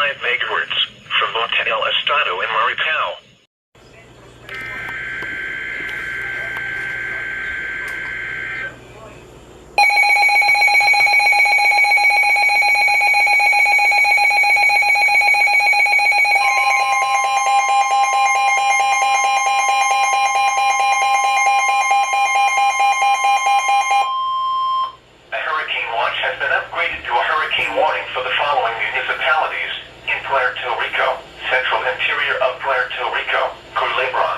megahertz from Monte El Estado in Maricao. Has been upgraded to a hurricane warning for the following municipalities in Puerto Rico: Central Interior of Puerto Rico, Culebron,